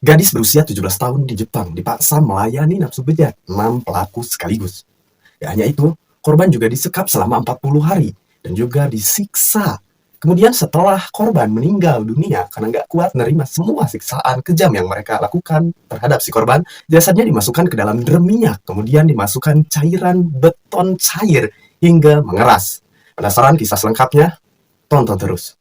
Gadis berusia 17 tahun di Jepang dipaksa melayani nafsu bejat 6 pelaku sekaligus. Ya hanya itu, korban juga disekap selama 40 hari dan juga disiksa. Kemudian setelah korban meninggal dunia karena nggak kuat menerima semua siksaan kejam yang mereka lakukan terhadap si korban, jasadnya dimasukkan ke dalam drum minyak, kemudian dimasukkan cairan beton cair hingga mengeras. Penasaran kisah selengkapnya? Tonton terus.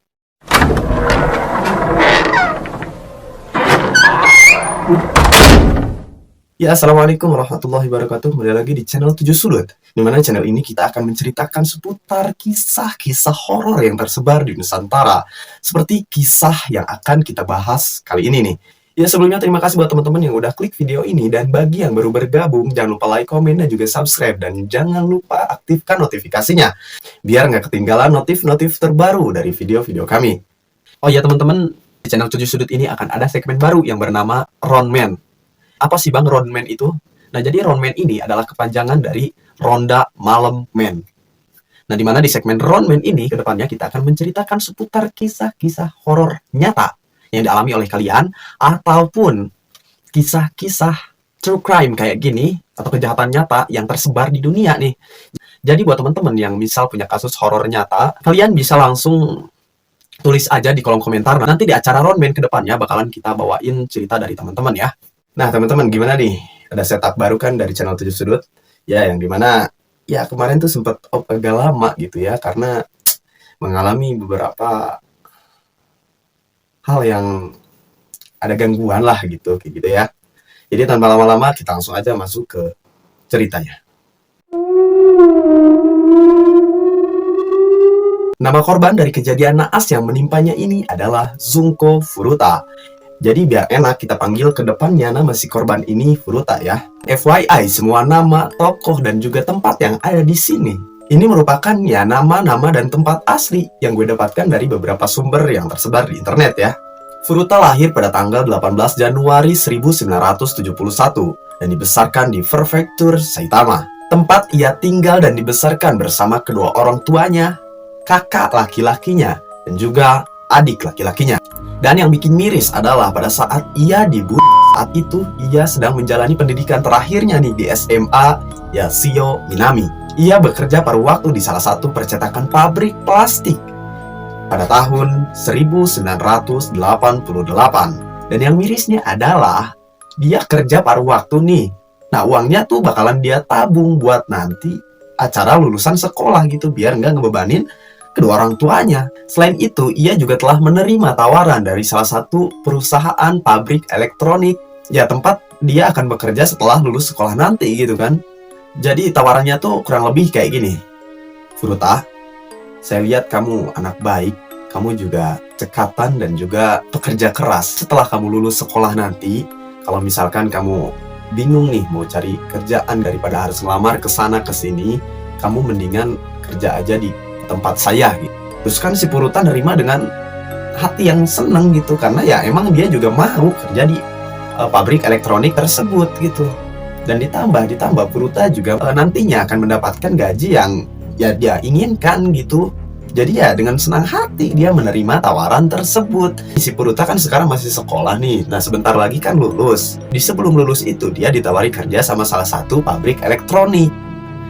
Ya, Assalamualaikum warahmatullahi wabarakatuh. Kembali lagi di channel 7 Sudut, di mana channel ini kita akan menceritakan seputar kisah-kisah horor yang tersebar di Nusantara, seperti kisah yang akan kita bahas kali ini nih. Ya, sebelumnya terima kasih buat teman-teman yang udah klik video ini, dan bagi yang baru bergabung, jangan lupa like, komen, dan juga subscribe, dan jangan lupa aktifkan notifikasinya, biar nggak ketinggalan notif-notif terbaru dari video-video kami. Oh ya teman-teman, di channel 7 Sudut ini akan ada segmen baru yang bernama Roundman. Apa sih Bang Roundman itu? Nah, jadi Roundman ini adalah kepanjangan dari Ronda Malam Men. Nah, di mana di segmen Roundman ini, kedepannya kita akan menceritakan seputar kisah-kisah horor nyata yang dialami oleh kalian, ataupun kisah-kisah true crime kayak gini, atau kejahatan nyata yang tersebar di dunia nih. Jadi buat teman-teman yang misal punya kasus horor nyata, kalian bisa langsung tulis aja di kolom komentar. Nanti di acara Roundman kedepannya bakalan kita bawain cerita dari teman-teman ya. Nah teman-teman, gimana nih? Ada setup baru kan dari channel 7 Sudut? Ya, yang dimana ya kemarin tuh sempat agak lama gitu ya, karena mengalami beberapa hal yang ada gangguan lah gitu, kayak gitu ya. Jadi tanpa lama-lama kita langsung aja masuk ke ceritanya. Nama korban dari kejadian naas yang menimpanya ini adalah Junko Furuta. Jadi biar enak kita panggil ke depannya nama si korban ini Furuta ya. FYI, semua nama, tokoh, dan juga tempat yang ada di sini ini merupakan ya nama-nama dan tempat asli yang gue dapatkan dari beberapa sumber yang tersebar di internet ya. Furuta lahir pada tanggal 18 Januari 1971 dan dibesarkan di Prefektur Saitama. Tempat ia tinggal dan dibesarkan bersama kedua orang tuanya, kakak laki-lakinya, dan juga adik laki-lakinya. Dan yang bikin miris adalah pada saat ia dibunuh, saat itu ia sedang menjalani pendidikan terakhirnya nih di SMA Yashio Minami. Ia bekerja paruh waktu di salah satu percetakan pabrik plastik pada tahun 1988. Dan yang mirisnya adalah dia kerja paruh waktu nih. Nah, uangnya tuh bakalan dia tabung buat nanti acara lulusan sekolah gitu, biar nggak ngebebanin kedua orang tuanya. Selain itu, ia juga telah menerima tawaran dari salah satu perusahaan pabrik elektronik, ya tempat dia akan bekerja setelah lulus sekolah nanti gitu kan. Jadi tawarannya tuh kurang lebih kayak gini. Furuta, saya lihat kamu anak baik, kamu juga cekatan dan juga pekerja keras. Setelah kamu lulus sekolah nanti, kalau misalkan kamu bingung nih mau cari kerjaan daripada harus ngelamar ke sana ke sini, kamu mendingan kerja aja di tempat saya gitu. Terus kan si Furuta nerima dengan hati yang seneng gitu, karena ya emang dia juga mau kerja di pabrik elektronik tersebut gitu. Dan ditambah Furuta juga nantinya akan mendapatkan gaji yang ya dia inginkan gitu. Jadi ya dengan senang hati dia menerima tawaran tersebut. Si Furuta kan sekarang masih sekolah nih. Nah sebentar lagi kan lulus. Di sebelum lulus itu dia ditawari kerja sama salah satu pabrik elektronik.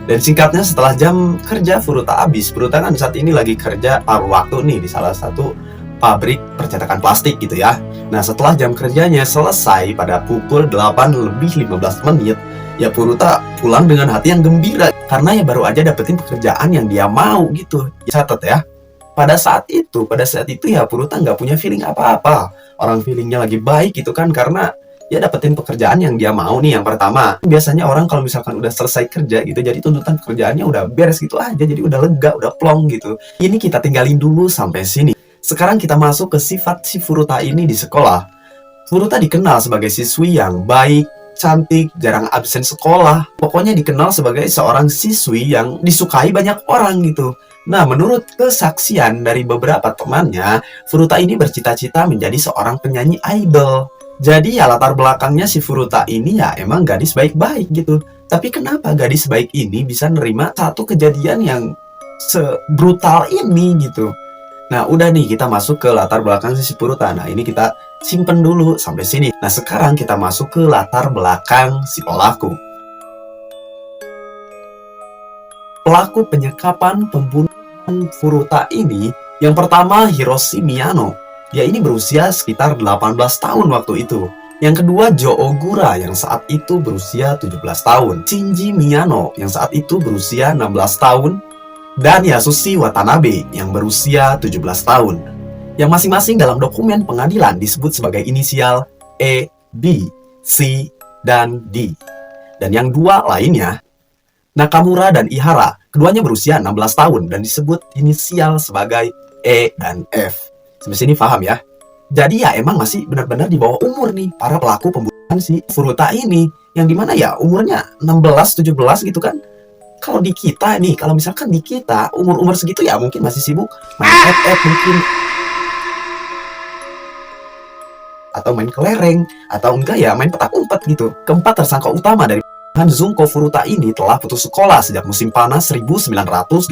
Dan singkatnya, setelah jam kerja Furuta habis, Furuta kan saat ini lagi kerja paruh waktu nih di salah satu pabrik percetakan plastik gitu ya. Nah setelah jam kerjanya selesai pada pukul 8:15, ya Furuta pulang dengan hati yang gembira, karena ya baru aja dapetin pekerjaan yang dia mau gitu. Catat ya, pada saat itu ya Furuta nggak punya feeling apa-apa. Orang feelingnya lagi baik gitu kan, karena ya dapetin pekerjaan yang dia mau nih. Yang pertama, biasanya orang kalau misalkan udah selesai kerja gitu, jadi tuntutan pekerjaannya udah beres gitu aja, jadi udah lega, udah plong gitu. Ini kita tinggalin dulu sampai sini. Sekarang kita masuk ke sifat si Furuta ini di sekolah. Furuta dikenal sebagai siswi yang baik, cantik, jarang absen sekolah. Pokoknya dikenal sebagai seorang siswi yang disukai banyak orang gitu. Nah, menurut kesaksian dari beberapa temannya, Furuta ini bercita-cita menjadi seorang penyanyi idol. Jadi ya latar belakangnya si Furuta ini ya emang gadis baik-baik gitu. Tapi kenapa gadis baik ini bisa nerima satu kejadian yang sebrutal ini gitu? Nah udah nih, kita masuk ke latar belakang si Furuta. Nah ini kita simpen dulu sampai sini. Nah, sekarang kita masuk ke latar belakang si pelaku. Pelaku penyekapan pembunuhan Furuta ini, yang pertama Hiroshi Miyano. Dia ini berusia sekitar 18 tahun waktu itu. Yang kedua Jo Ogura yang saat itu berusia 17 tahun. Shinji Miyano yang saat itu berusia 16 tahun. Dan Yasushi Watanabe yang berusia 17 tahun. Yang masing-masing dalam dokumen pengadilan disebut sebagai inisial E, B, C, dan D. Dan yang dua lainnya, Nakamura dan Ihara, keduanya berusia 16 tahun dan disebut inisial sebagai E dan F. Sampai sini paham ya? Jadi ya emang masih benar-benar di bawah umur nih para pelaku pembunuhan si Furuta ini. Yang dimana ya umurnya 16-17 gitu kan. Kalau di kita nih, kalau misalkan di kita umur-umur segitu ya mungkin masih sibuk main FF mungkin. Atau main kelereng, atau enggak ya main petak umpet gitu. Keempat tersangka utama dari Junko Furuta ini telah putus sekolah sejak musim panas 1988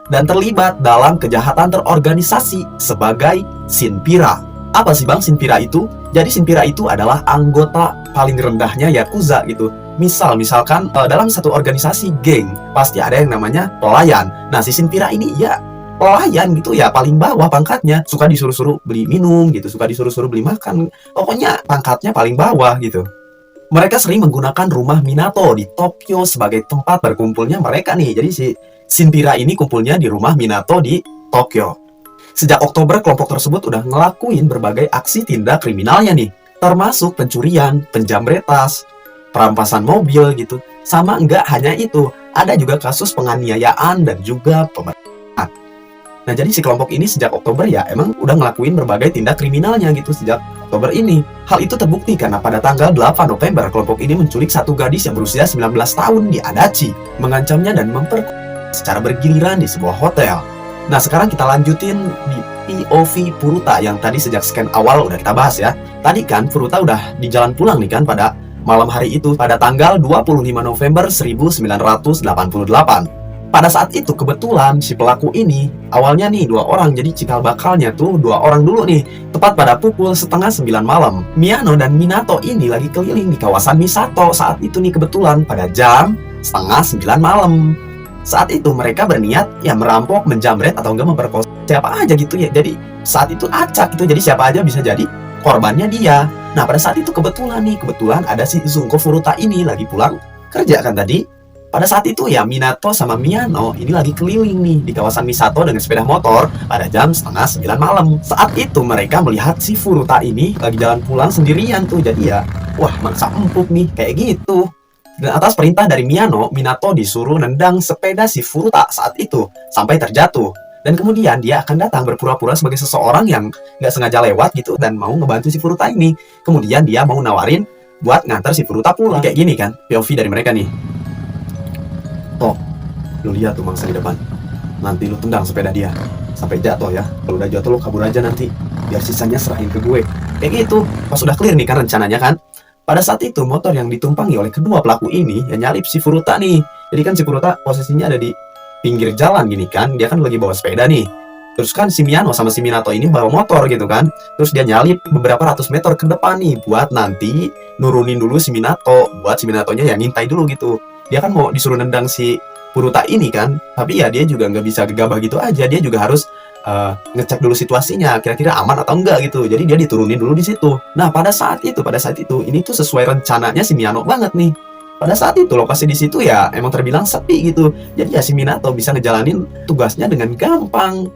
dan terlibat dalam kejahatan terorganisasi sebagai Shinpira. Apa sih bang Shinpira itu? Jadi Shinpira itu adalah anggota paling rendahnya Yakuza gitu. Misalkan dalam satu organisasi geng pasti ada yang namanya pelayan. Nah si Shinpira ini ya pelayan gitu ya, paling bawah pangkatnya, suka disuruh-suruh beli minum gitu, suka disuruh-suruh beli makan, pokoknya pangkatnya paling bawah gitu. Mereka sering menggunakan rumah Minato di Tokyo sebagai tempat berkumpulnya mereka nih. Jadi si Shinpira ini kumpulnya di rumah Minato di Tokyo. Sejak Oktober, kelompok tersebut udah ngelakuin berbagai aksi tindak kriminalnya nih. Termasuk pencurian, penjamretas, perampasan mobil gitu. Sama enggak hanya itu, ada juga kasus penganiayaan dan juga pemerasan. Nah jadi si kelompok ini sejak Oktober ya emang udah ngelakuin berbagai tindak kriminalnya gitu sejak Oktober ini. Hal itu terbukti karena pada tanggal 8 November kelompok ini menculik satu gadis yang berusia 19 tahun di Adachi, mengancamnya dan memperkosa secara bergiliran di sebuah hotel. Nah sekarang kita lanjutin di POV Furuta yang tadi sejak scan awal udah kita bahas ya. Tadi kan Furuta udah di jalan pulang nih kan pada malam hari itu pada tanggal 25 November 1988. Pada saat itu kebetulan si pelaku ini awalnya nih 2 orang, jadi cikal bakalnya tuh 2 orang dulu nih. Tepat pada pukul 8:30 malam, Miyano dan Minato ini lagi keliling di kawasan Misato saat itu nih kebetulan pada jam 8:30 malam. Saat itu mereka berniat ya merampok, menjamret atau enggak memperkosa siapa aja gitu ya. Jadi saat itu acak gitu, jadi siapa aja bisa jadi korbannya dia. Nah pada saat itu kebetulan ada si Junko Furuta ini lagi pulang kerja kan tadi. Pada saat itu ya Minato sama Miyano ini lagi keliling nih di kawasan Misato dengan sepeda motor pada jam 8:30 malam. Saat itu mereka melihat si Furuta ini lagi jalan pulang sendirian tuh. Jadi ya wah mangsa empuk nih kayak gitu. Dan atas perintah dari Miyano, Minato disuruh nendang sepeda si Furuta saat itu sampai terjatuh. Dan kemudian dia akan datang berpura-pura sebagai seseorang yang nggak sengaja lewat gitu dan mau ngebantu si Furuta ini. Kemudian dia mau nawarin buat nganter si Furuta pulang. Kayak gini kan POV dari mereka nih. Toh, lu lihat tuh mangsa di depan. Nanti lu tendang sepeda dia sampai jatuh ya. Kalau udah jatuh lu kabur aja nanti. Biar sisanya serahin ke gue. Kayak gitu. Pas udah clear nih kan rencananya kan. Pada saat itu motor yang ditumpangi oleh kedua pelaku ini yang nyalip si Furuta nih. Jadi kan si Furuta posisinya ada di pinggir jalan gini kan. Dia kan lagi bawa sepeda nih. Terus kan si Miyano sama si Minato ini bawa motor gitu kan. Terus dia nyalip beberapa ratus meter ke depan nih buat nanti nurunin dulu si Minato. Buat si Minatonya ya ngintai dulu gitu. Dia kan mau disuruh nendang si Furuta ini kan, tapi ya dia juga nggak bisa gegabah gitu aja. Dia juga harus ngecek dulu situasinya, kira-kira aman atau enggak gitu. Jadi dia diturunin dulu di situ. Nah pada saat itu ini tuh sesuai rencananya si Miyano banget nih. Pada saat itu lokasi di situ ya emang terbilang sepi gitu. Jadi ya si Minato bisa ngejalanin tugasnya dengan gampang.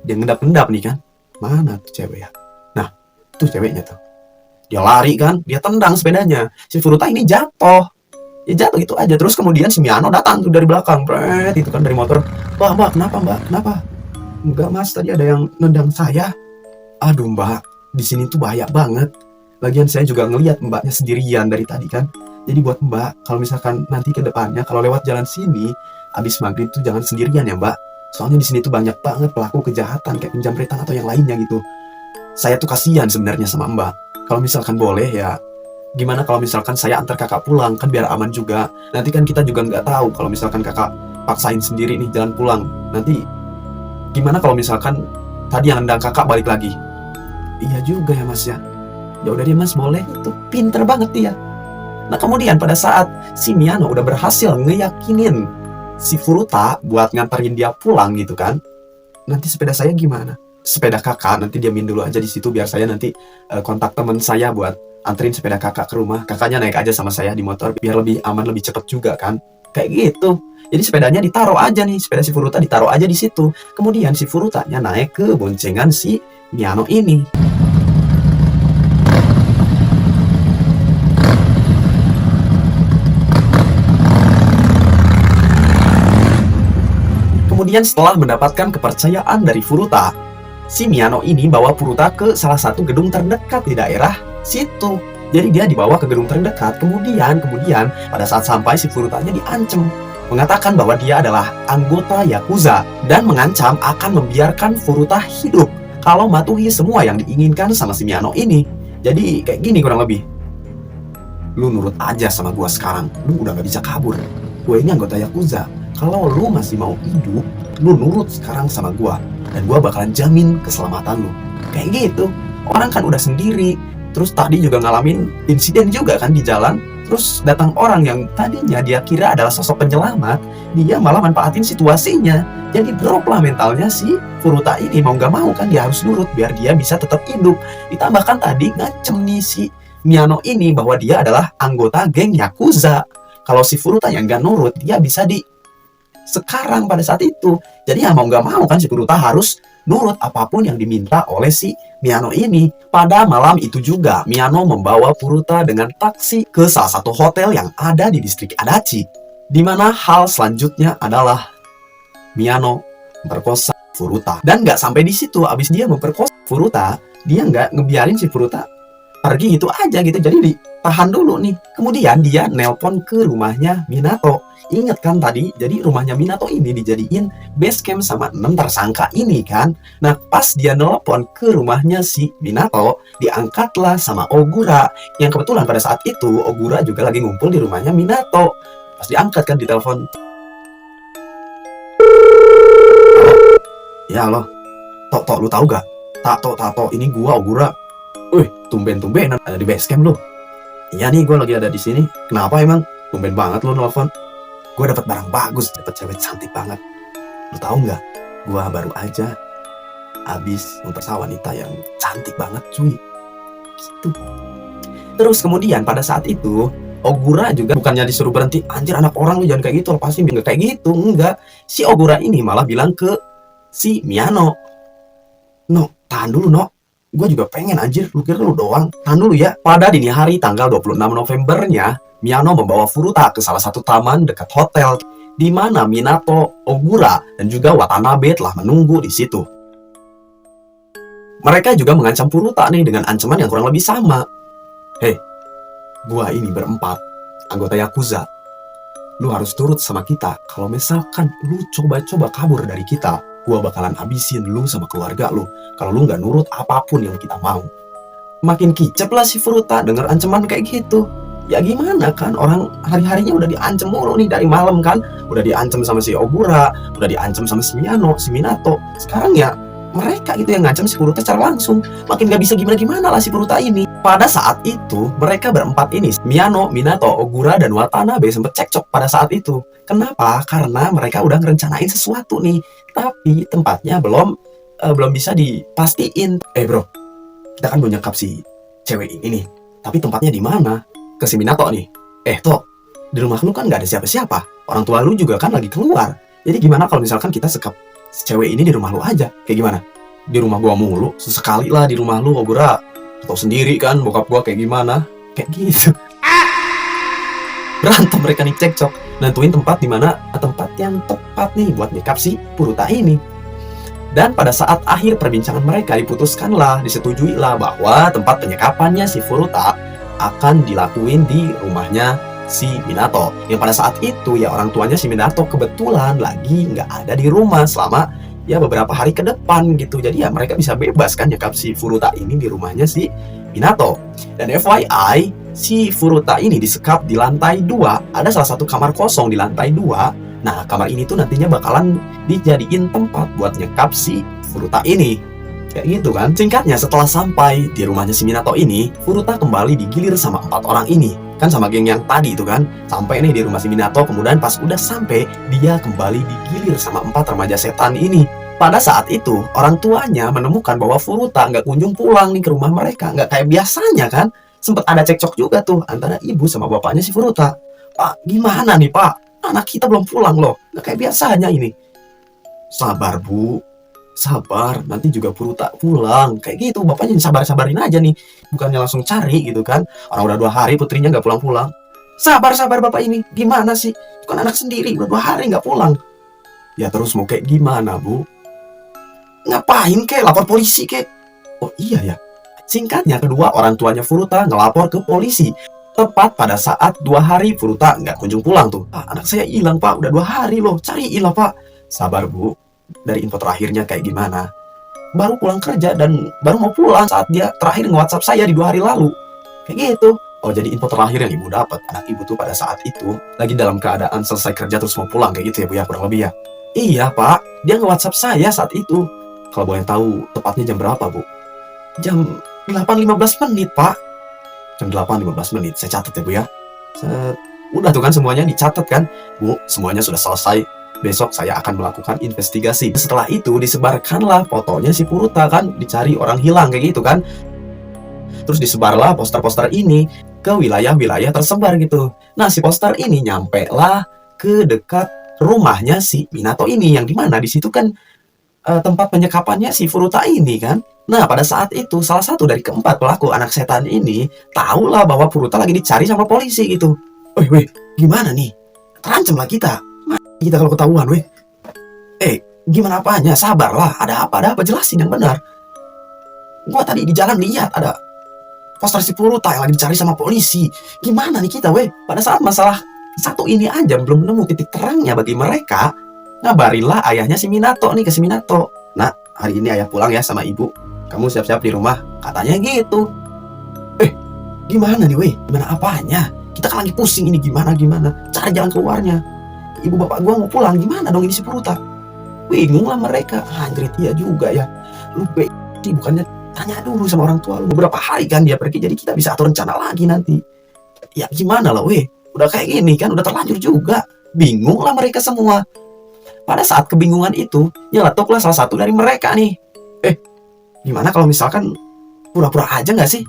Dia ngendap-ngendap nih kan, mana tuh cewek ya? Nah tuh ceweknya tuh. Dia lari kan, dia tendang sepedanya. Si Furuta ini jatuh. Ya jatuh gitu aja. Terus kemudian si Miyano datang tuh dari belakang, bret, itu kan dari motor. Mbak, kenapa mbak? Kenapa? Enggak mas, tadi ada yang nendang saya. Aduh mbak, di sini tuh bahaya banget. Lagian saya juga ngelihat mbaknya sendirian dari tadi kan. Jadi buat mbak, kalau misalkan nanti ke depannya kalau lewat jalan sini, abis maghrib tuh jangan sendirian ya mbak. Soalnya di sini tuh banyak banget pelaku kejahatan kayak penjamretan atau yang lainnya gitu. Saya tuh kasihan sebenarnya sama mbak. Kalau misalkan boleh ya, gimana kalau misalkan saya antar kakak pulang, kan biar aman juga. Nanti kan kita juga nggak tahu kalau misalkan kakak paksain sendiri nih jalan pulang. Nanti gimana kalau misalkan tadi yang nendang kakak balik lagi? iya juga ya mas ya. Ya udah deh mas, boleh itu. Pinter banget dia. Nah kemudian pada saat si Miyano udah berhasil ngeyakinin si Furuta buat nganterin dia pulang gitu kan, nanti sepeda saya gimana? Sepeda kakak nanti diamin dulu aja di situ biar saya nanti kontak teman saya buat anterin sepeda kakak ke rumah. Kakaknya naik aja sama saya di motor biar lebih aman, lebih cepet juga kan. Kayak gitu. Jadi sepedanya ditaruh aja nih, sepeda si Furuta ditaruh aja di situ. Kemudian si Furutanya naik ke boncengan si Miyano ini. Kemudian setelah mendapatkan kepercayaan dari Furuta, si Miyano ini bawa Furuta ke salah satu gedung terdekat di daerah situ. Jadi dia dibawa ke gedung terdekat, kemudian pada saat sampai si Furutanya diancam, mengatakan bahwa dia adalah anggota Yakuza dan mengancam akan membiarkan Furuta hidup kalau matuhi semua yang diinginkan sama si Miyano ini. Jadi kayak gini kurang lebih. Lu nurut aja sama gua sekarang, lu udah gak bisa kabur. Gue ini anggota Yakuza. Kalau lu masih mau hidup, lu nurut sekarang sama gua. Dan gua bakalan jamin keselamatan lu. Kayak gitu. Orang kan udah sendiri. Terus tadi juga ngalamin insiden juga kan di jalan. Terus datang orang yang tadinya dia kira adalah sosok penyelamat. Dia malah manfaatin situasinya. Jadi drop lah mentalnya si Furuta ini. Mau gak mau kan dia harus nurut biar dia bisa tetap hidup. Ditambahkan tadi ngacem nih si Miyano ini bahwa dia adalah anggota geng Yakuza. Kalau si Furuta yang gak nurut, dia bisa sekarang pada saat itu. Jadi ya mau gak mau kan si Furuta harus nurut apapun yang diminta oleh si Miyano ini. Pada malam itu juga Miyano membawa Furuta dengan taksi ke salah satu hotel yang ada di distrik Adachi, di mana hal selanjutnya adalah Miyano memperkosa Furuta. Dan gak sampai di situ, abis dia memperkosa Furuta, dia gak ngebiarin si Furuta pergi gitu aja gitu. Jadi ditahan dulu nih. Kemudian dia nelpon ke rumahnya Minato. Ingat kan tadi, jadi rumahnya Minato ini dijadiin base camp sama 6 tersangka ini kan. Nah pas dia nelpon ke rumahnya si Minato, diangkatlah sama Ogura. Yang kebetulan pada saat itu Ogura juga lagi ngumpul di rumahnya Minato. Pas diangkat kan di telepon. Ya halo, Tok, lu tahu gak? Tok, ini gua Ogura. Wih, tumben-tumbenan ada di base camp lu. Iya nih, gua lagi ada di sini. Kenapa emang? Tumben banget lu nelfon. Gue dapat barang bagus, dapat cewek cantik banget. Lu tahu nggak? Gue baru aja habis memperkosa wanita yang cantik banget, cuy. Gitu. Terus kemudian pada saat itu Ogura juga bukannya disuruh berhenti, anjir anak orang lu jangan kayak gitu, lepasin, nggak kayak gitu, enggak. Si Ogura ini malah bilang ke si Miyano, "No, tahan dulu, No. Gue juga pengen anjir, lu kira lu doang. Tahan dulu ya." Pada dini hari tanggal 26 Novembernya, Miyano membawa Furuta ke salah satu taman dekat hotel, di mana Minato, Ogura, dan juga Watanabe telah menunggu di situ. Mereka juga mengancam Furuta nih dengan ancaman yang kurang lebih sama. "Hei, gua ini berempat, anggota Yakuza. Lu harus turut sama kita. Kalau misalkan lu coba-coba kabur dari kita, gua bakalan habisin lu sama keluarga lu. Kalau lu nggak nurut apapun yang kita mau." Makin kicep lah si Furuta denger ancaman kayak gitu. Ya gimana kan, orang hari-harinya udah diancam mulu nih dari malam kan. Udah diancam sama si Ogura, udah diancam sama si Miyano, si Minato. Sekarang ya mereka gitu yang ngancam si Furuta secara langsung. Makin gak bisa gimana-gimana lah si Furuta ini. Pada saat itu mereka berempat ini, Miyano, Minato, Ogura, dan Watanabe sempet cekcok pada saat itu. Kenapa? Karena mereka udah ngerencanain sesuatu nih, tapi tempatnya belum bisa dipastiin. Bro, kita kan mau nyekap si cewek ini nih, tapi tempatnya di mana? Ke si Minato nih. Tok, di rumah lu kan gak ada siapa-siapa. Orang tua lu juga kan lagi keluar. Jadi gimana kalau misalkan kita sekap si cewek ini di rumah lu aja? Kayak gimana? Di rumah gua mulu, sesekali lah di rumah lu, Ogura. Tau sendiri kan bokap gua kayak gimana. Kayak gitu. Berantem mereka nih, cekcok. Nentuin tempat di mana tempat yang tepat nih buat nyekap si Furuta ini. Dan pada saat akhir perbincangan mereka diputuskanlah, disetujuilah bahwa tempat penyekapannya si Furuta akan dilakuin di rumahnya si Minato. Yang pada saat itu ya orang tuanya si Minato kebetulan lagi nggak ada di rumah selama ya beberapa hari ke depan gitu. Jadi ya mereka bisa bebas kan nyekap si Furuta ini di rumahnya si Minato. Dan FYI, si Furuta ini disekap di lantai 2. Ada salah satu kamar kosong di lantai 2. Nah kamar ini tuh nantinya bakalan dijadiin tempat buat nyekap si Furuta ini. Kayak gitu kan. Singkatnya, setelah sampai di rumahnya si Minato ini, Furuta kembali digilir sama 4 orang ini. Kan sama geng yang tadi itu kan. Sampai nih di rumah si Minato, kemudian pas udah sampai, dia kembali digilir sama 4 remaja setan ini. Pada saat itu, orang tuanya menemukan bahwa Furuta nggak kunjung pulang nih ke rumah mereka. Nggak kayak biasanya kan. Sempet ada cekcok juga tuh antara ibu sama bapaknya si Furuta. Pak, gimana nih Pak? Anak kita belum pulang loh. Nggak kayak biasanya ini. Sabar Bu, sabar, nanti juga Furuta pulang. Kayak gitu, bapaknya sabar-sabarin aja nih. Bukannya langsung cari gitu kan. Orang udah 2 hari putrinya nggak pulang-pulang. Sabar-sabar bapak ini, gimana sih? Itu kan anak sendiri, udah 2 hari nggak pulang. Ya terus mau kayak gimana Bu? Ngapain kek? Lapor polisi kek? Oh iya ya. Singkatnya, kedua orang tuanya Furuta ngelapor ke polisi. Tepat pada saat 2 hari Furuta nggak kunjung pulang tuh. Ah, anak saya hilang Pak, udah 2 hari loh, cariin lah Pak. Sabar Bu, dari info terakhirnya kayak gimana? Baru pulang kerja dan baru mau pulang saat dia terakhir nge-WhatsApp saya di 2 hari lalu. Kayak gitu. Oh jadi info terakhir yang ibu dapat, anak ibu tuh pada saat itu lagi dalam keadaan selesai kerja terus mau pulang kayak gitu ya Bu ya, kurang lebih ya. Iya Pak, dia nge-WhatsApp saya saat itu. Kalau boleh tahu tepatnya jam berapa Bu? Jam 8.15 menit Pak. Jam 8.15 menit, saya catat ya Bu ya. Udah tuh kan semuanya dicatat kan. Bu, semuanya sudah selesai. Besok saya akan melakukan investigasi. Setelah itu disebarkanlah fotonya si Furuta kan, dicari orang hilang kayak gitu kan. Terus disebarlah poster-poster ini ke wilayah-wilayah tersebar gitu. Nah si poster ini nyampe lah ke dekat rumahnya si Minato ini, yang dimana di situ kan tempat penyekapannya si Furuta ini kan. Nah pada saat itu salah satu dari keempat pelaku anak setan ini tahulah bahwa Furuta lagi dicari sama polisi gitu. Weh, gimana nih? Terancam lah kita. Kita kalau ketahuan, weh. Gimana apanya? Sabarlah. Ada apa? Jelasin yang benar. Gua tadi di jalan lihat ada poster si Furuta yang lagi dicari sama polisi. Gimana nih kita, weh? Pada saat masalah satu ini aja belum nemu titik terangnya bagi mereka, ngabarinlah ayahnya si Minato nih ke si Minato. Nah, hari ini ayah pulang ya sama ibu. Kamu siap-siap di rumah. Katanya gitu. Gimana nih, weh? Gimana apanya? Kita kan lagi pusing ini gimana? Cari jalan keluarnya. Ibu bapak gua mau pulang, gimana dong ini si Furuta? Bingung lah mereka. Anjrit, iya juga ya. Lu sih bukannya tanya dulu sama orang tua lu. Beberapa hari kan dia pergi, jadi kita bisa atur rencana lagi nanti. Ya gimana lah, weh. Udah kayak gini kan, udah terlanjur juga. Bingung lah mereka semua. Pada saat kebingungan itu, nyeletuklah salah satu dari mereka nih. Gimana kalau misalkan pura-pura aja nggak sih?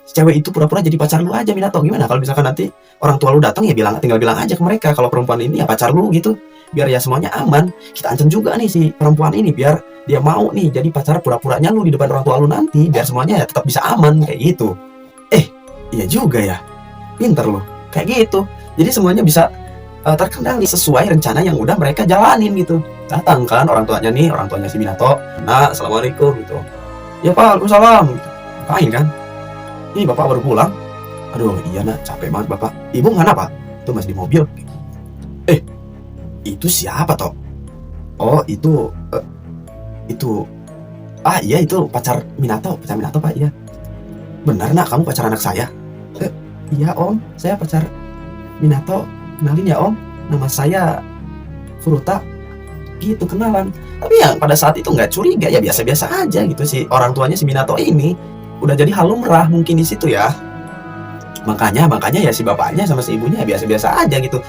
Cewek itu pura-pura jadi pacar lu aja, Minato. Gimana kalau misalkan nanti orang tua lu datang ya tinggal bilang aja ke mereka kalau perempuan ini ya pacar lu gitu. Biar ya semuanya aman. Kita ancam juga nih si perempuan ini biar dia mau nih jadi pacar pura-puranya lu di depan orang tua lu nanti, biar semuanya ya tetap bisa aman kayak gitu. Iya juga ya. Pinter lu. Kayak gitu. Jadi semuanya bisa terkendali sesuai rencana yang udah mereka jalanin gitu. Datang kan orang tuanya si Minato. Nah, assalamualaikum gitu. Ya Pak, waalaikumsalam gitu. Ngapain kan? Ini bapak baru pulang. Aduh iya nak, capek banget bapak. Ibu mana Pak? Itu masih di mobil. Itu siapa toh? Oh itu iya itu pacar Minato Pak. Iya benar nak, kamu pacar anak saya? Iya om, saya pacar Minato. Kenalin ya om, nama saya Furuta. Gitu, kenalan. Tapi yang pada saat itu nggak curiga, ya biasa-biasa aja gitu sih. Orang tuanya si Minato ini udah jadi hal lumrah mungkin di situ ya. Makanya ya si bapaknya sama si ibunya ya biasa-biasa aja gitu.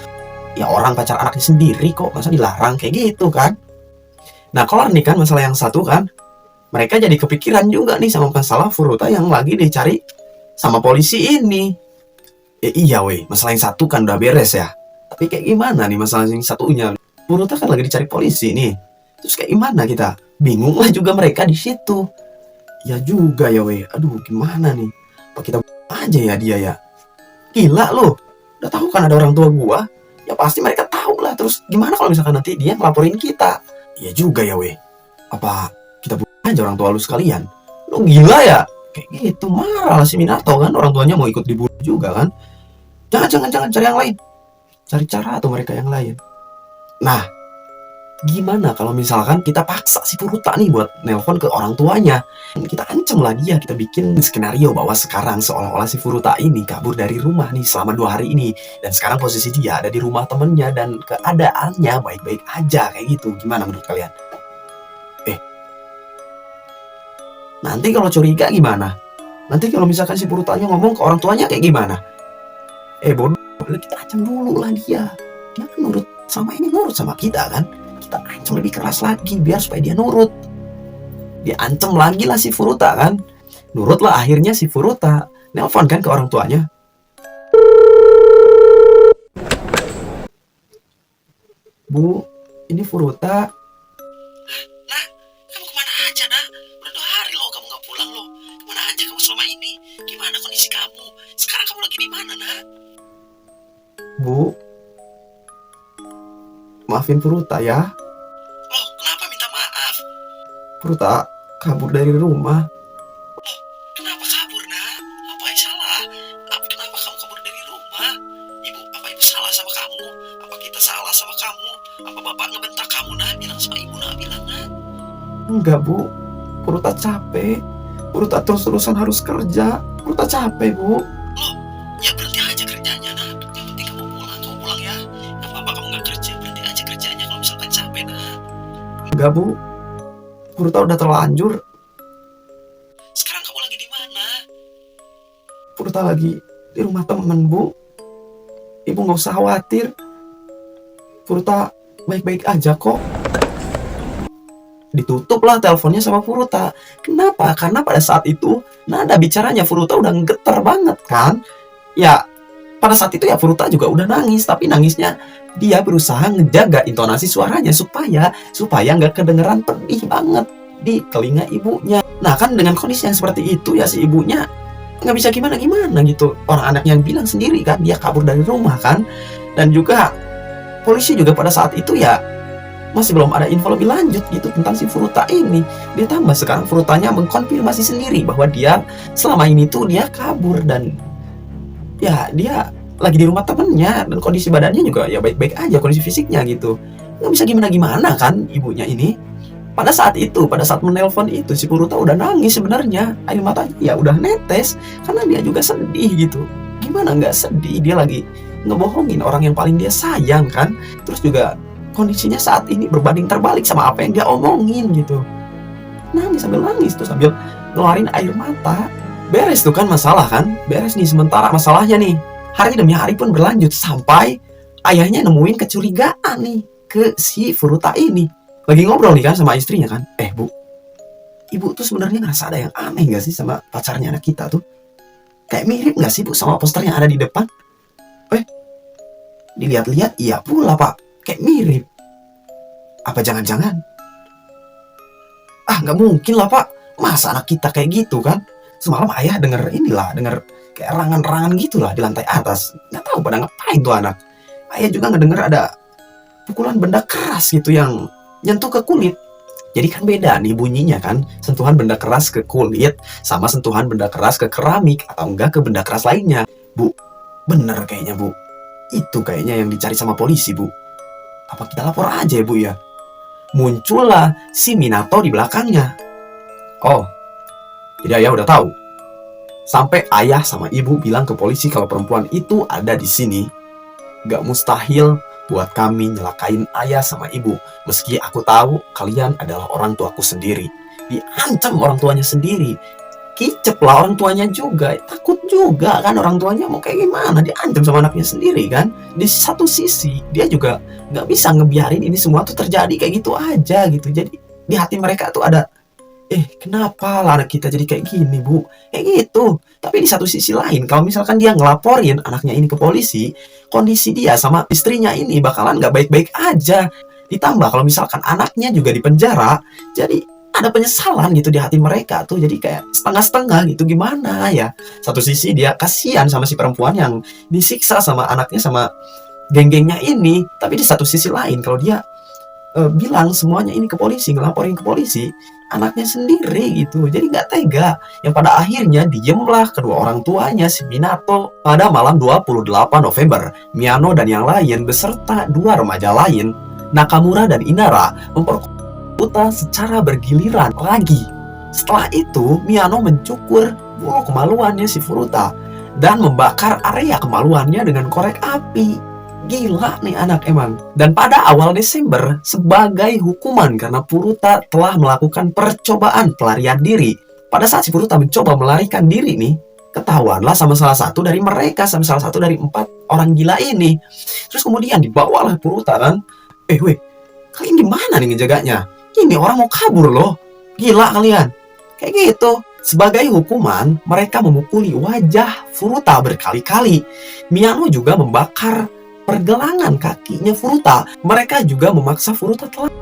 Ya orang pacar anaknya sendiri kok, masa dilarang kayak gitu kan. Nah kelar nih kan masalah yang satu kan. Mereka jadi kepikiran juga nih sama masalah Furuta yang lagi dicari sama polisi ini. Iya weh, masalah yang satu kan udah beres ya. Tapi kayak gimana nih masalah yang satunya? Furuta kan lagi dicari polisi nih. Terus kayak gimana kita? Bingung lah juga mereka di situ. Ya juga ya weh, aduh gimana nih? Apa kita aja ya dia ya? Gila loh, udah tahu kan ada orang tua gua, ya pasti mereka tahu lah. Terus gimana kalau misalkan nanti dia ngelaporin kita? Iya juga ya weh, apa kita bunuh aja orang tua lu sekalian? Lu gila ya? Kayak gitu marah lah si Minato kan, orang tuanya mau ikut dibunuh juga kan? Jangan cari yang lain, cari cara atau mereka yang lain. Nah, gimana kalau misalkan kita paksa si Furuta nih buat nelpon ke orang tuanya? Kita ancam lah dia, kita bikin skenario bahwa sekarang seolah-olah si Furuta ini kabur dari rumah nih selama 2 hari ini. Dan sekarang posisi dia ada di rumah temennya dan keadaannya baik-baik aja kayak gitu. Gimana menurut kalian? Nanti kalau curiga gimana? Nanti kalau misalkan si Purutanya ngomong ke orang tuanya kayak gimana? Bodoh, kita ancam dulu lah dia. Dia kan nurut sama kita kan. Kita ancam lebih keras lagi biar supaya dia nurut. Dia ancam lagi lah si Furuta kan. Nurutlah akhirnya si Furuta. Nelpon kan ke orang tuanya. Bu, ini Furuta. Nah, kamu kemana aja, Nak? Udah 2 hari loh kamu gak pulang loh. Kemana aja kamu selama ini? Gimana kondisi kamu? Sekarang kamu lagi di mana, Nak? Bu, maafin Furuta ya. Loh, kenapa minta maaf? Furuta kabur dari rumah. Loh, kenapa kabur, Nak? Apa yang salah? Kenapa kamu kabur dari rumah? Apa ibu salah sama kamu? Apa kita salah sama kamu? Apa bapak ngebentak kamu, Nak? Bilang sama ibu, Nak. Bilang, Nak. Enggak, Bu. Furuta capek. Furuta terus-terusan harus kerja. Furuta capek, Bu. Loh, ya berhenti aja kerjanya, Nak. Yang penting kamu pulang ya. Gak apa-apa kamu gak kerja, berhenti aja kerjanya kalau misalkan capek, Nak. Enggak, Bu. Furuta udah terlanjur. Sekarang kamu lagi di mana? Furuta lagi di rumah temen, Bu. Ibu nggak usah khawatir. Furuta baik-baik aja kok. Ditutuplah teleponnya sama Furuta. Kenapa? Karena pada saat itu nada bicaranya Furuta udah getar banget kan. Ya, pada saat itu ya Furuta juga udah nangis. Tapi nangisnya dia berusaha ngejaga intonasi suaranya supaya nggak kedengeran pedih banget di telinga ibunya. Nah kan dengan kondisi yang seperti itu ya si ibunya nggak bisa gimana gitu. Orang anak yang bilang sendiri kan dia kabur dari rumah kan. Dan juga polisi juga pada saat itu ya masih belum ada info lebih lanjut gitu tentang si Furuta ini. Ditambah sekarang Furutanya mengkonfirmasi sendiri bahwa dia selama ini tuh dia kabur dan ya dia lagi di rumah temennya dan kondisi badannya juga ya baik-baik aja, kondisi fisiknya gitu. Nggak bisa gimana kan ibunya ini. Pada saat menelpon itu si Furuta udah nangis sebenarnya, air matanya ya udah netes karena dia juga sedih gitu. Gimana nggak sedih, dia lagi ngebohongin orang yang paling dia sayang kan. Terus juga kondisinya saat ini berbanding terbalik sama apa yang dia omongin gitu. Nangis tuh sambil ngeluarin air mata. Beres tuh kan masalah kan, beres nih. Sementara masalahnya nih hari demi hari pun berlanjut sampai ayahnya nemuin kecurigaan nih ke si Furuta ini. Lagi ngobrol nih kan sama istrinya kan. Bu, ibu tuh sebenarnya ngerasa ada yang aneh gak sih sama pacarnya anak kita tuh? Kayak mirip gak sih Bu sama poster yang ada di depan? Dilihat-lihat iya pula Pak, kayak mirip. Apa jangan-jangan? Gak mungkin lah Pak, masa anak kita kayak gitu kan? Semalam ayah denger kayak erangan-erangan gitulah di lantai atas. Gak tahu pada ngapain tuh anak. Ayah juga ngedenger ada pukulan benda keras gitu yang nyentuh ke kulit. Jadi kan beda nih bunyinya kan, sentuhan benda keras ke kulit sama sentuhan benda keras ke keramik atau enggak ke benda keras lainnya. Bu, bener kayaknya Bu. Itu kayaknya yang dicari sama polisi Bu. Apa kita lapor aja ya Bu ya? Muncullah si Minato di belakangnya. Oh, jadi ayah udah tahu. Sampai ayah sama ibu bilang ke polisi kalau perempuan itu ada di sini. Gak mustahil buat kami nyelakain ayah sama ibu. Meski aku tahu kalian adalah orang tuaku sendiri. Diancam orang tuanya sendiri. Kicep lah orang tuanya juga. Takut juga kan orang tuanya mau kayak gimana. Diancam sama anaknya sendiri kan. Di satu sisi dia juga gak bisa ngebiarin ini semua tuh terjadi kayak gitu aja gitu. Jadi di hati mereka tuh ada, kenapa lah anak kita jadi kayak gini Bu? Kayak gitu. Tapi di satu sisi lain, kalau misalkan dia ngelaporin anaknya ini ke polisi, kondisi dia sama istrinya ini bakalan gak baik-baik aja. Ditambah kalau misalkan anaknya juga di penjara, jadi ada penyesalan gitu di hati mereka tuh. Jadi kayak setengah-setengah gitu, gimana ya. Satu sisi dia kasihan sama si perempuan yang disiksa sama anaknya sama geng-gengnya ini. Tapi di satu sisi lain, kalau dia bilang semuanya ini ke polisi, ngelaporin ke polisi, anaknya sendiri gitu, jadi nggak tega. Yang pada akhirnya diemlah kedua orang tuanya si Minato. Pada malam 28 November, Miyano dan yang lain beserta 2 remaja lain, Nakamura dan Inara, memperkosa secara bergiliran lagi. Setelah itu, Miyano mencukur bulu kemaluannya si Furuta dan membakar area kemaluannya dengan korek api. Gila nih anak emang. Dan pada awal Desember, sebagai hukuman karena Furuta telah melakukan percobaan pelarian diri, Pada saat si Furuta mencoba melarikan diri nih, ketahuanlah sama salah satu dari mereka, sama salah satu dari 4 orang gila ini. Terus kemudian dibawalah Furuta kan. Weh, kalian gimana nih ngejaganya? Ini orang mau kabur loh. Gila kalian. Kayak gitu. Sebagai hukuman, mereka memukuli wajah Furuta berkali-kali. Miyano juga membakar pergelangan kakinya Furuta. Mereka juga memaksa Furuta telah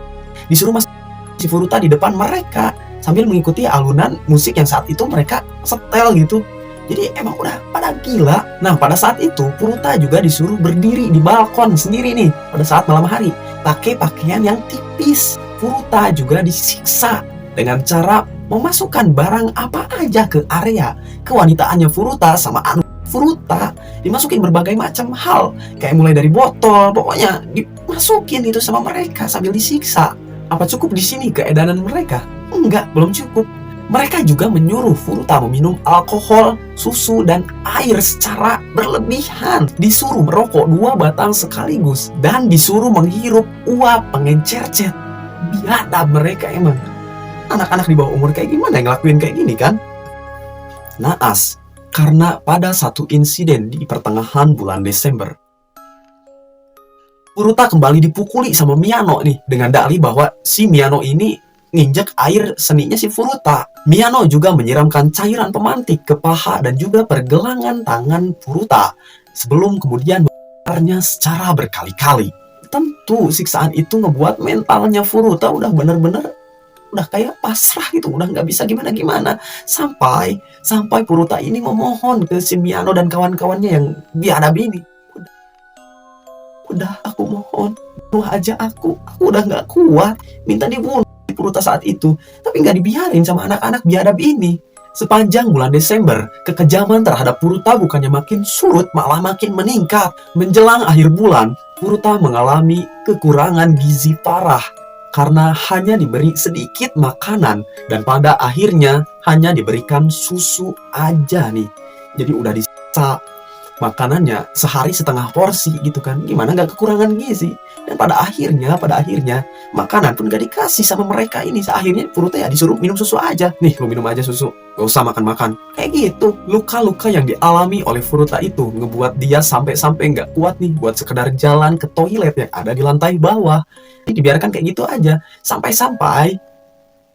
disuruh masuk si Furuta di depan mereka sambil mengikuti alunan musik yang saat itu mereka setel gitu. Jadi emang udah pada gila. Nah, pada saat itu Furuta juga disuruh berdiri di balkon sendiri nih pada saat malam hari, pakai pakaian yang tipis. Furuta juga disiksa dengan cara memasukkan barang apa aja ke area kewanitaannya Furuta sama anu Furuta, dimasukin berbagai macam hal, kayak mulai dari botol, pokoknya dimasukin itu sama mereka sambil disiksa. Apa cukup di sini keedanan mereka? Enggak, belum cukup. Mereka juga menyuruh Furuta meminum alkohol, susu, dan air secara berlebihan. Disuruh merokok 2 batang sekaligus. Dan disuruh menghirup uap pengencer-cet. Biadab mereka emang. Anak-anak di bawah umur kayak gimana yang ngelakuin kayak gini kan? Naas, karena pada satu insiden di pertengahan bulan Desember, Furuta kembali dipukuli sama Miyano nih, dengan dalih bahwa si Miyano ini nginjek air seninya si Furuta. Miyano juga menyiramkan cairan pemantik ke paha dan juga pergelangan tangan Furuta sebelum kemudian membakarnya secara berkali-kali. Tentu siksaan itu ngebuat mentalnya Furuta udah bener-bener udah kayak pasrah gitu, udah nggak bisa gimana-gimana. Sampai Furuta ini memohon ke si Miyano dan kawan-kawannya yang biadab ini. Udah, aku mohon, bunuh aja aku udah nggak kuat. Minta dibunuh Furuta saat itu, tapi nggak dibiarin sama anak-anak biadab ini. Sepanjang bulan Desember, kekejaman terhadap Furuta bukannya makin surut, malah makin meningkat. Menjelang akhir bulan, Furuta mengalami kekurangan gizi parah karena hanya diberi sedikit makanan dan pada akhirnya hanya diberikan susu aja nih. Jadi udah disiksa makanannya sehari setengah porsi gitu kan, gimana nggak kekurangan gizi. Dan pada akhirnya makanan pun gak dikasih sama mereka ini. Akhirnya Furuta ya disuruh minum susu aja. Nih, lu minum aja susu, gak usah makan-makan. Kayak gitu. Luka-luka yang dialami oleh Furuta itu ngebuat dia sampai-sampai gak kuat nih buat sekedar jalan ke toilet yang ada di lantai bawah. Ini dibiarkan kayak gitu aja. Sampai-sampai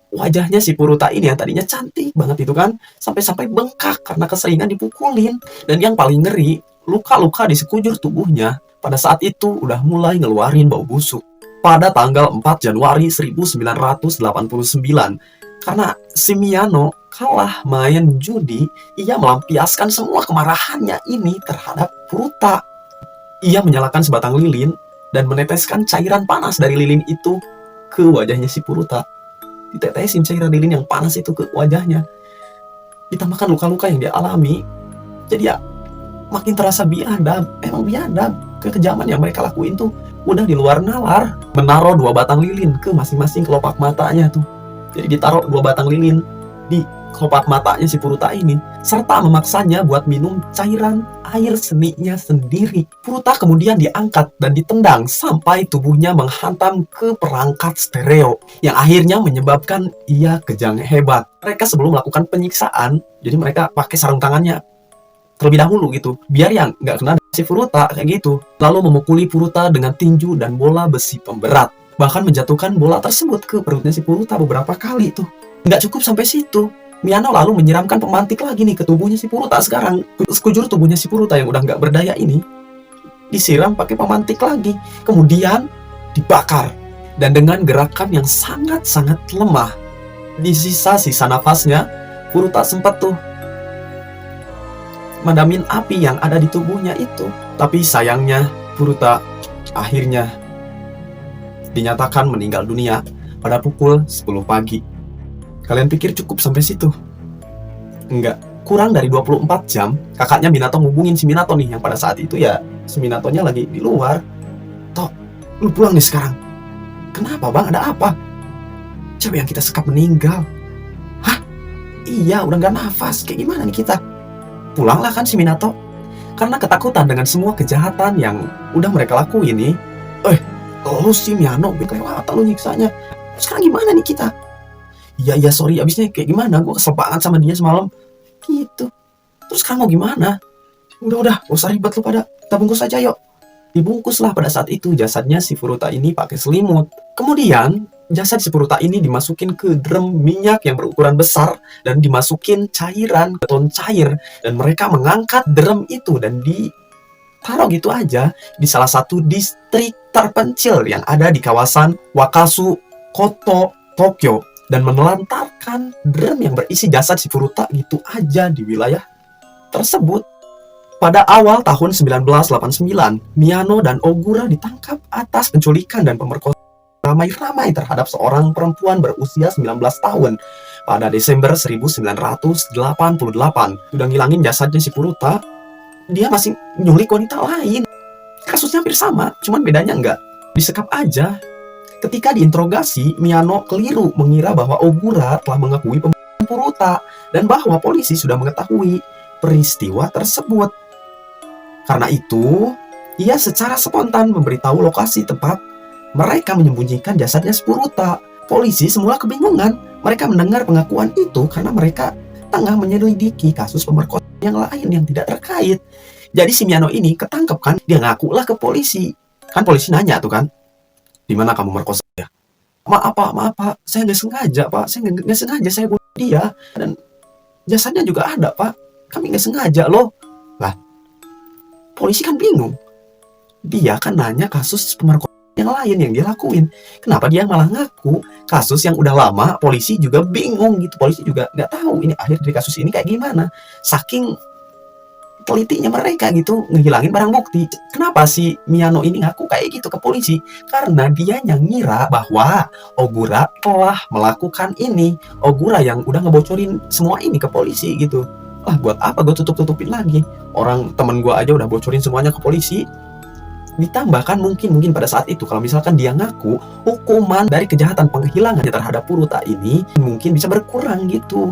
wajahnya si Furuta ini yang tadinya cantik banget itu kan, sampai-sampai bengkak karena keseringan dipukulin. Dan yang paling ngeri, luka-luka di sekujur tubuhnya pada saat itu udah mulai ngeluarin bau busuk. Pada tanggal 4 Januari 1989, karena si Miyano kalah main judi, ia melampiaskan semua kemarahannya ini terhadap Furuta. Ia menyalakan sebatang lilin dan meneteskan cairan panas dari lilin itu ke wajahnya si Furuta. Ditetesin cairan lilin yang panas itu ke wajahnya. Ditambahkan luka-luka yang dia alami, jadi ya makin terasa biadab. Emang biadab. Kekejaman yang mereka lakuin tuh udah di luar nalar. Menaruh 2 batang lilin ke masing-masing kelopak matanya tuh. Jadi ditaruh 2 batang lilin di kelopak matanya si Furuta ini, serta memaksanya buat minum cairan air seninya sendiri. Furuta kemudian diangkat dan ditendang sampai tubuhnya menghantam ke perangkat stereo, yang akhirnya menyebabkan ia kejang hebat. Mereka sebelum melakukan penyiksaan, jadi mereka pakai sarung tangannya terlebih dahulu gitu, biar yang nggak kena si Furuta kayak gitu. Lalu memukuli Furuta dengan tinju dan bola besi pemberat, bahkan menjatuhkan bola tersebut ke perutnya si Furuta beberapa kali tuh. Nggak cukup sampai situ, Miyano lalu menyiramkan pemantik lagi nih ke tubuhnya si Furuta. Sekarang sekujur tubuhnya si Furuta yang udah nggak berdaya ini disiram pakai pemantik lagi, kemudian dibakar. Dan dengan gerakan yang sangat-sangat lemah, di sisa-sisa nafasnya, Furuta sempat tuh madamin api yang ada di tubuhnya itu. Tapi sayangnya Furuta akhirnya dinyatakan meninggal dunia pada pukul 10 pagi. Kalian pikir cukup sampai situ? Enggak. Kurang dari 24 jam, kakaknya Minato ngubungin si Minato nih, yang pada saat itu ya si Minatonya lagi di luar. Tok, lu pulang nih sekarang. Kenapa bang? Ada apa? Cewek yang kita sekap meninggal. Hah? Iya, udah gak nafas. Kayak gimana nih kita? Pulanglah kan si Minato. Karena ketakutan dengan semua kejahatan yang udah mereka lakuin nih. Lu si Miyano, kelewatan lu nyiksanya. Sekarang gimana nih kita? Iya sorry, abisnya kayak gimana, gue kesel banget sama dia semalam gitu. Terus sekarang mau gimana? Udah gak usah ribet lu pada, kita bungkus aja yuk. Dibungkuslah pada saat itu jasadnya si Furuta ini pakai selimut. Kemudian jasad si Furuta ini dimasukin ke drum minyak yang berukuran besar dan dimasukin cairan, beton cair, dan mereka mengangkat drum itu dan ditaruh gitu aja di salah satu distrik terpencil yang ada di kawasan Wakasu, Koto, Tokyo, dan menelantarkan drum yang berisi jasad si Furuta gitu aja di wilayah tersebut. Pada awal tahun 1989, Miyano dan Ogura ditangkap atas penculikan dan pemerkosaan ramai-ramai terhadap seorang perempuan berusia 19 tahun pada Desember 1988. Udah ngilangin jasadnya si Furuta, dia masih nyulik wanita lain. Kasusnya hampir sama, cuman bedanya enggak disekap aja. Ketika diinterogasi, Miyano keliru mengira bahwa Ogura telah mengakui pembunuhan Furuta dan bahwa polisi sudah mengetahui peristiwa tersebut. Karena itu, ia secara spontan memberitahu lokasi tempat mereka menyembunyikan jasadnya Furuta. Polisi semula kebingungan. Mereka mendengar pengakuan itu karena mereka tengah menyelidiki kasus pemerkosaan yang lain yang tidak terkait. Jadi si Miyano ini ketangkep kan, dia ngakulah ke polisi. Kan polisi nanya tuh kan, di mana kamu merkosa dia? Maaf pak, saya nggak sengaja pak, saya nggak sengaja saya bunuh dia, dan jasadnya juga ada pak, kami nggak sengaja loh. Lah, polisi kan bingung. Dia kan nanya kasus pemerkosaan yang lain yang dia lakuin. Kenapa dia malah ngaku kasus yang udah lama? Polisi juga bingung gitu. Polisi juga nggak tahu ini akhir dari kasus ini kayak gimana. Saking telitinya mereka gitu ngehilangin barang bukti. Kenapa si Miyano ini ngaku kayak gitu ke polisi? Karena dia yang ngira bahwa Ogura telah melakukan ini. Ogura yang udah ngebocorin semua ini ke polisi gitu. Lah buat apa gue tutup-tutupin lagi? Orang temen gue aja udah bocorin semuanya ke polisi. Ditambahkan mungkin pada saat itu kalau misalkan dia ngaku, hukuman dari kejahatan penghilangannya terhadap Furuta ini mungkin bisa berkurang gitu.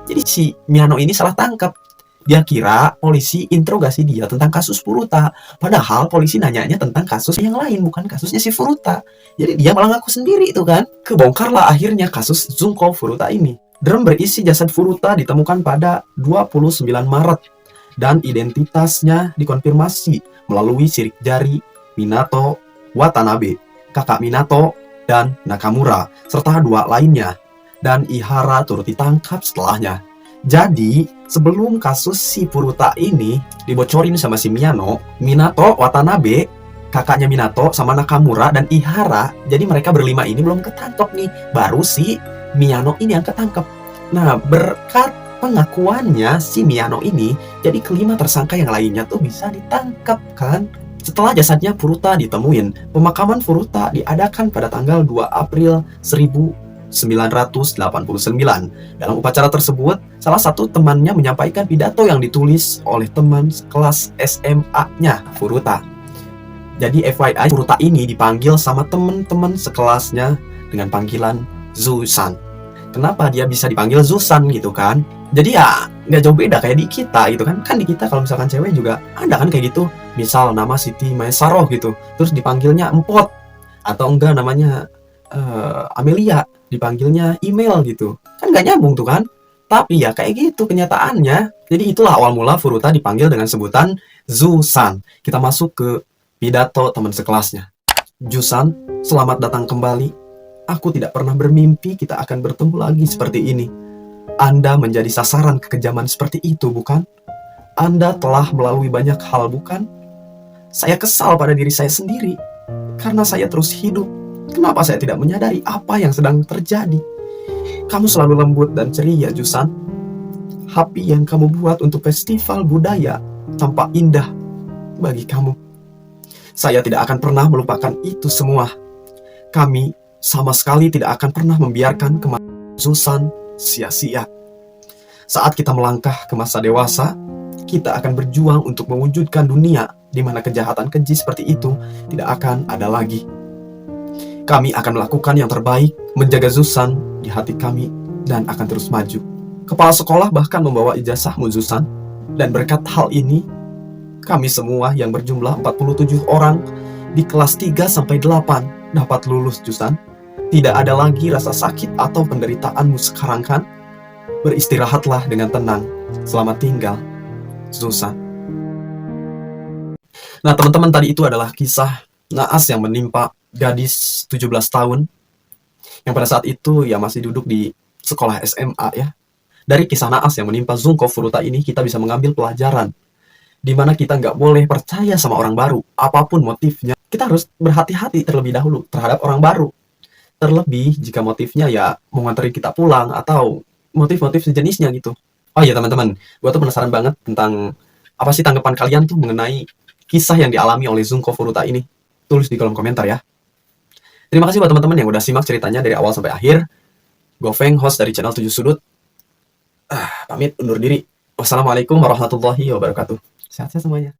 Jadi si Miyano ini salah tangkap. Dia kira polisi interogasi dia tentang kasus Furuta, padahal polisi nanyanya tentang kasus yang lain, bukan kasusnya si Furuta. Jadi dia malah ngaku sendiri itu kan. Kebongkarlah akhirnya kasus Junko Furuta ini. Drum berisi jasad Furuta ditemukan pada 29 Maret dan identitasnya dikonfirmasi melalui sidik jari Minato Watanabe, kakak Minato, dan Nakamura, serta dua lainnya. Dan Ihara turut ditangkap setelahnya. Jadi, sebelum kasus si Furuta ini dibocorin sama si Miyano, Minato Watanabe, kakaknya Minato, sama Nakamura, dan Ihara, jadi mereka berlima ini belum ketangkep nih. Baru si Miyano ini yang ketangkep. Nah, berkat pengakuannya si Miyano ini, jadi kelima tersangka yang lainnya tuh bisa ditangkap kan. Setelah jasadnya Furuta ditemuin, pemakaman Furuta diadakan pada tanggal 2 April 1989. Dalam upacara tersebut, salah satu temannya menyampaikan pidato yang ditulis oleh teman kelas SMA-nya Furuta. Jadi FYI, Furuta ini dipanggil sama teman-teman sekelasnya dengan panggilan Zu-san. Kenapa dia bisa dipanggil Zu-san gitu kan? Jadi ya nggak jauh beda kayak di kita gitu kan. Kan di kita kalau misalkan cewek juga ada kan kayak gitu. Misal nama Siti Maesaroh gitu, terus dipanggilnya Empot. Atau enggak namanya Amelia, dipanggilnya Email gitu. Kan nggak nyambung tuh kan. Tapi ya kayak gitu kenyataannya. Jadi itulah awal mula Furuta dipanggil dengan sebutan Zu-san. Kita masuk ke pidato teman sekelasnya. Zu-san, selamat datang kembali. Aku tidak pernah bermimpi kita akan bertemu lagi seperti ini. Anda menjadi sasaran kekejaman seperti itu, bukan? Anda telah melalui banyak hal, bukan? Saya kesal pada diri saya sendiri. Karena saya terus hidup. Kenapa saya tidak menyadari apa yang sedang terjadi? Kamu selalu lembut dan ceria, Jusan. Happy yang kamu buat untuk festival budaya tampak indah bagi kamu. Saya tidak akan pernah melupakan itu semua. Kami sama sekali tidak akan pernah membiarkan kematian Jusan sia-sia. Saat kita melangkah ke masa dewasa, kita akan berjuang untuk mewujudkan dunia di mana kejahatan keji seperti itu tidak akan ada lagi. Kami akan melakukan yang terbaik, menjaga Zusan di hati kami, dan akan terus maju. Kepala sekolah bahkan membawa ijazahmu, Zusan. Dan berkat hal ini, kami semua yang berjumlah 47 orang di kelas 3-8 dapat lulus, Zusan. Tidak ada lagi rasa sakit atau penderitaanmu sekarang kan? Beristirahatlah dengan tenang. Selamat tinggal, Susan. Nah, teman-teman, tadi itu adalah kisah naas yang menimpa gadis 17 tahun yang pada saat itu ya masih duduk di sekolah SMA ya. Dari kisah naas yang menimpa Zunko Furuta ini, kita bisa mengambil pelajaran di mana kita nggak boleh percaya sama orang baru, apapun motifnya. Kita harus berhati-hati terlebih dahulu terhadap orang baru. Terlebih jika motifnya ya mau nganterin kita pulang atau motif-motif sejenisnya gitu. Oh iya teman-teman, gue tuh penasaran banget tentang apa sih tanggapan kalian tuh mengenai kisah yang dialami oleh Zunko Furuta ini. Tulis di kolom komentar ya. Terima kasih buat teman-teman yang udah simak ceritanya dari awal sampai akhir. Gue Feng, host dari channel 7 Sudut. Pamit undur diri. Wassalamualaikum warahmatullahi wabarakatuh. Sehat-sehat semuanya.